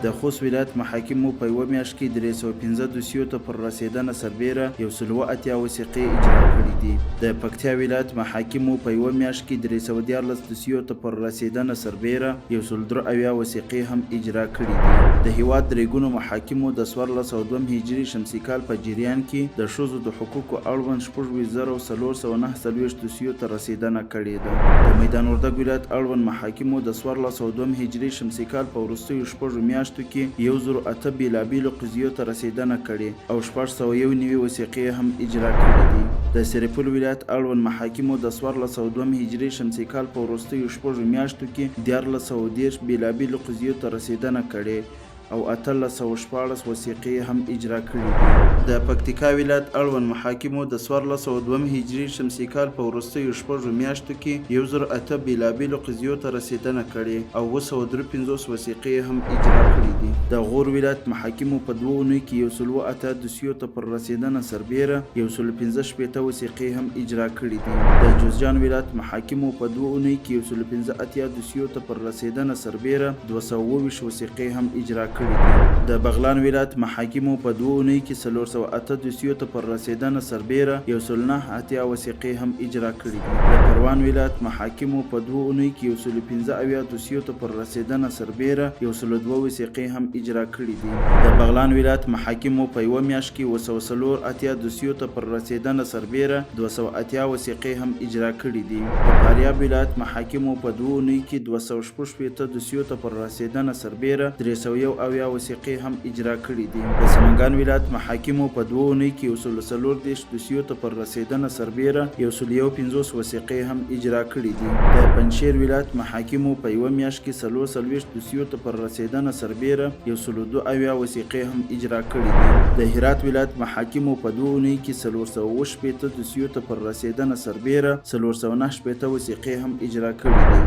د خوست ولایت محاکمو په یوه میاشت کې 315 دوسیو ته پر رسېدنه سربیره 180 وثیقې اجرا کړي دي. د پکتیا ولایت محاکمو په یوه میاشت کې 314 دوسیو ته پر رسېدنه سربیره 173 وثیقې هم اجرا کړي دي. د هیواد درې محاکمو د 1402 هجري شمسي کال په جریان کې د ښځو د حقوقو اړوند 40449 دوسیو ته رسېدنه کړې ده. د میدان وردګ ولایت اړوند محاکمو د 1402 هجري شمسي کال په وروستیو شپږو میاشتو کې 108 بېلابېلو قضیو ته رسېدنه کړې او 691 وثیقې هم اجرا کړي دي. د سرپل ولایت اړوند محاکمو د 1402 هجري شمسي کال په وروستیو شپږو میاشتو کې 1430 بېلابېلو قضیو ته رسېدنه کړې او 1814 وثیقې هم اجرا کړي دي. د پکتیکا ولایت اړوند محاکمو د 1402 هجري شمسي کال په وروستیو شپږو میاشتو کې 108 بېلابېلو قضیو ته رسېدنه کړې او 253 وثیقې هم اجرا کړي دي. د غور ولایت محاکمو په 2 اونیو کې 108 دوسیو ته پر رسېدنه سربیره 115 وثیقې هم اجرا کړي دي. د جوزجان ولایت محاکمو په 2 اونیو کې 115 دوسیو ته پر رسېدنه سربیره 222 وثیقې هم اجرا کړي. د بغلان ولایت محاکمو په 2 اونیو کې 408 دوسیو ته پر رسېدنه سربیره 189 وثیقې هم اجرا کړي دي. د پروان ولایت محاکمو په 2 اونیو کې 115 دوسیو ته پر رسېدنه سربیره 102 وثیقې هم اجرا کړي دي. د بغلان ولایت محاکمو په یوه میاشت کې 204 دوسیو ته پر رسېدنه سربیره 280 وثیقې هم اجرا کړي دي. د فاریاب ولایت محاکمو په 2 اونیو کې 216 دوسیو ته پر رسېدنه سربیره 301 وثیقې هم اجرا کړي دي. د سمنګان ولایت محاکمو په 2 اونیو کې 140 دوسیو ته پر رسېدنه سربیره 115 وثیقې هم اجرا کړي دي. د پنجشیر ولایت محاکمو په یوه میاشت کې 440 دوسیو ته پر رسېدنه سربیره 102 وثیقې هم اجرا کړي دي. د هرات ولایت محاکمو په 2 اونیو کې 418 دوسیو ته پر رسېدنه سربیره 409 وثیقې هم اجرا کړي دي.